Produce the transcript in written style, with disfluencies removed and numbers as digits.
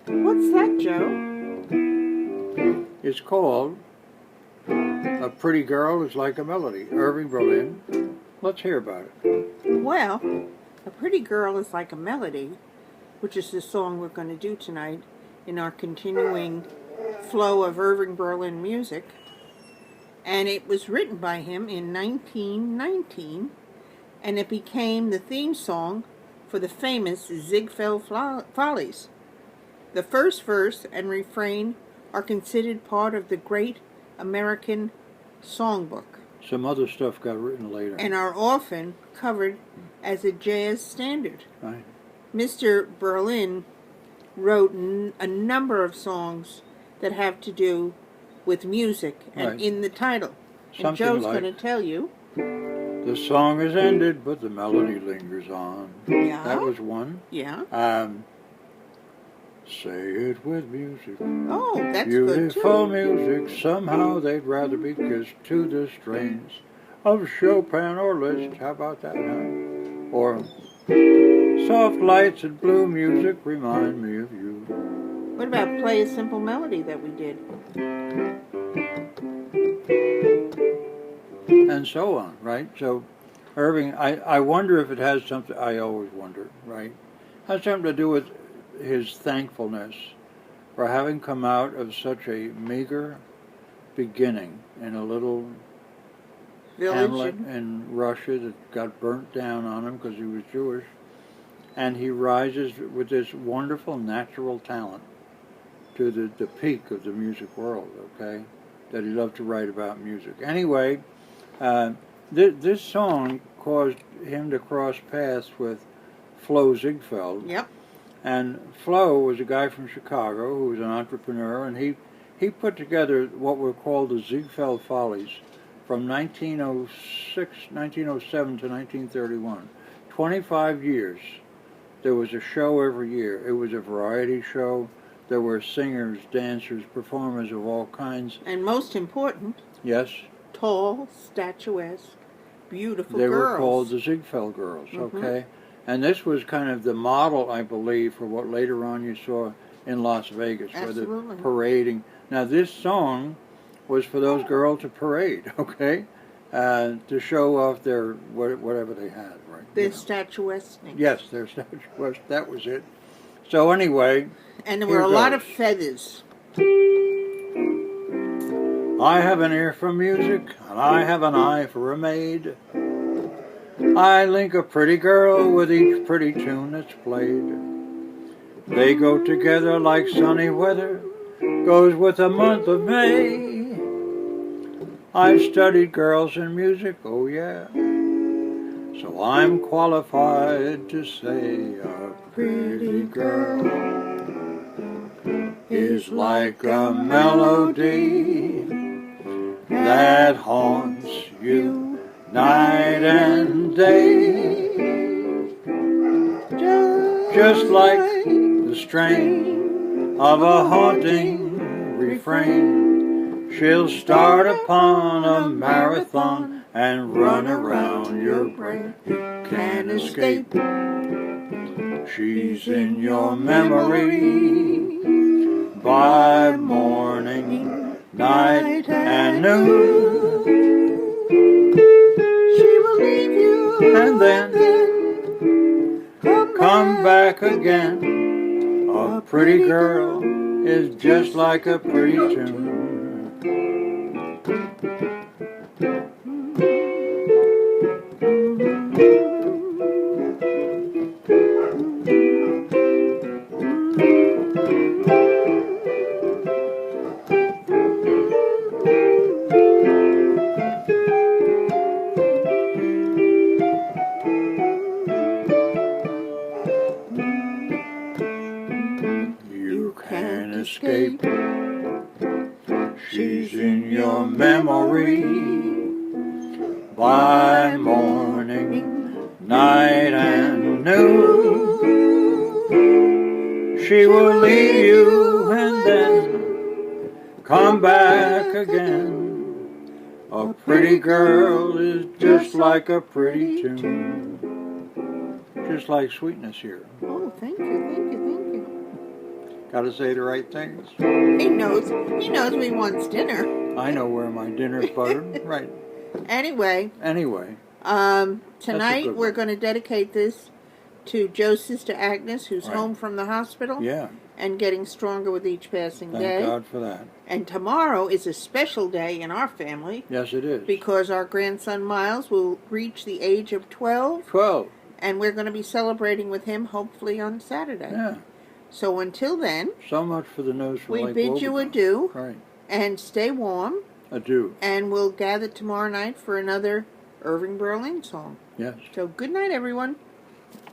What's that, Joe? It's called A Pretty Girl is Like a Melody, Irving Berlin. Let's hear about it. Well, A Pretty Girl is Like a Melody, which is the song we're going to do tonight in our continuing flow of Irving Berlin music. And it was written by him in 1919, and it became the theme song for the famous Ziegfeld Follies. The first verse and refrain are considered part of the great American songbook Some other stuff got written later. and are often covered as a jazz standard. Right. Mr. Berlin wrote a number of songs that have to do with music and Right. in the title. And Something Joe's like- going to tell you. The song is ended, but the melody lingers on. Yeah. That was one. Yeah. Say it with music. Oh, that's good Beautiful too. music. Somehow they'd rather be kissed to the strains of Chopin or Liszt. How about that, huh? Or soft lights and blue music remind me of you. What about Play a Simple Melody that we did? And so on, right? So, Irving, I wonder if it has something, I always wonder, right? Has something to do with his thankfulness for having come out of such a meager beginning in a little hamlet in Russia that got burnt down on him because he was Jewish. And he rises with this wonderful natural talent to the peak of the music world, okay? That he loved to write about music. Anyway, this song caused him to cross paths with Flo Ziegfeld. Yep. And Flo was a guy from Chicago who was an entrepreneur, and he put together what were called the Ziegfeld Follies from 1907 to 1931. 25 years. There was a show every year. It was a variety show. There were singers, dancers, performers of all kinds. And most important, Yes, tall, statuesque, beautiful they girls. were called the Ziegfeld Girls, Mhm. okay? And this was kind of the model, I believe, for what later on you saw in Las Vegas, where Absolutely. the parading. Now, this song was for those girls to parade, okay? To show off their whatever they had, right? Their You know. statuesque. Yes, their statuesque. That was it. So anyway, And there Here were a lot goes. of feathers. I have an ear for music, and I have an eye for a maid. I link a pretty girl with each pretty tune that's played. They go together like sunny weather goes with the month of May. I've studied girls in music, oh yeah, so I'm qualified to say a pretty girl is like a melody that haunts you night and day, just like the strain of a haunting refrain. She'll start upon a marathon and run around your brain. Can't escape. She's in your memory by morning, night, and noon. She will leave you And then come back again. A pretty girl is just like a pretty tune. You can't escape. She's in your memory by morning, night, and noon. She will leave you and then come back again. A pretty girl is just like a pretty tune. just like sweetness here. Oh, thank you, thank you, thank you. Got to say the right things. He knows we wants dinner. I know where my dinner's buttered. Right. Anyway, Anyway, tonight good we're one. going to dedicate this to Joe's sister Agnes, who's Right. home from the hospital yeah. and getting stronger with each passing Thank day. God for that. And tomorrow is a special day in our family Yes, it is. because our grandson Miles will reach the age of 12, 12. and we're going to be celebrating with him hopefully on Saturday. Yeah. So until then, So much for the news from we Lake bid you Wobegon. adieu Right. and stay warm, Adieu. and we'll gather tomorrow night for another Irving Berlin song. Yes. So good night, everyone.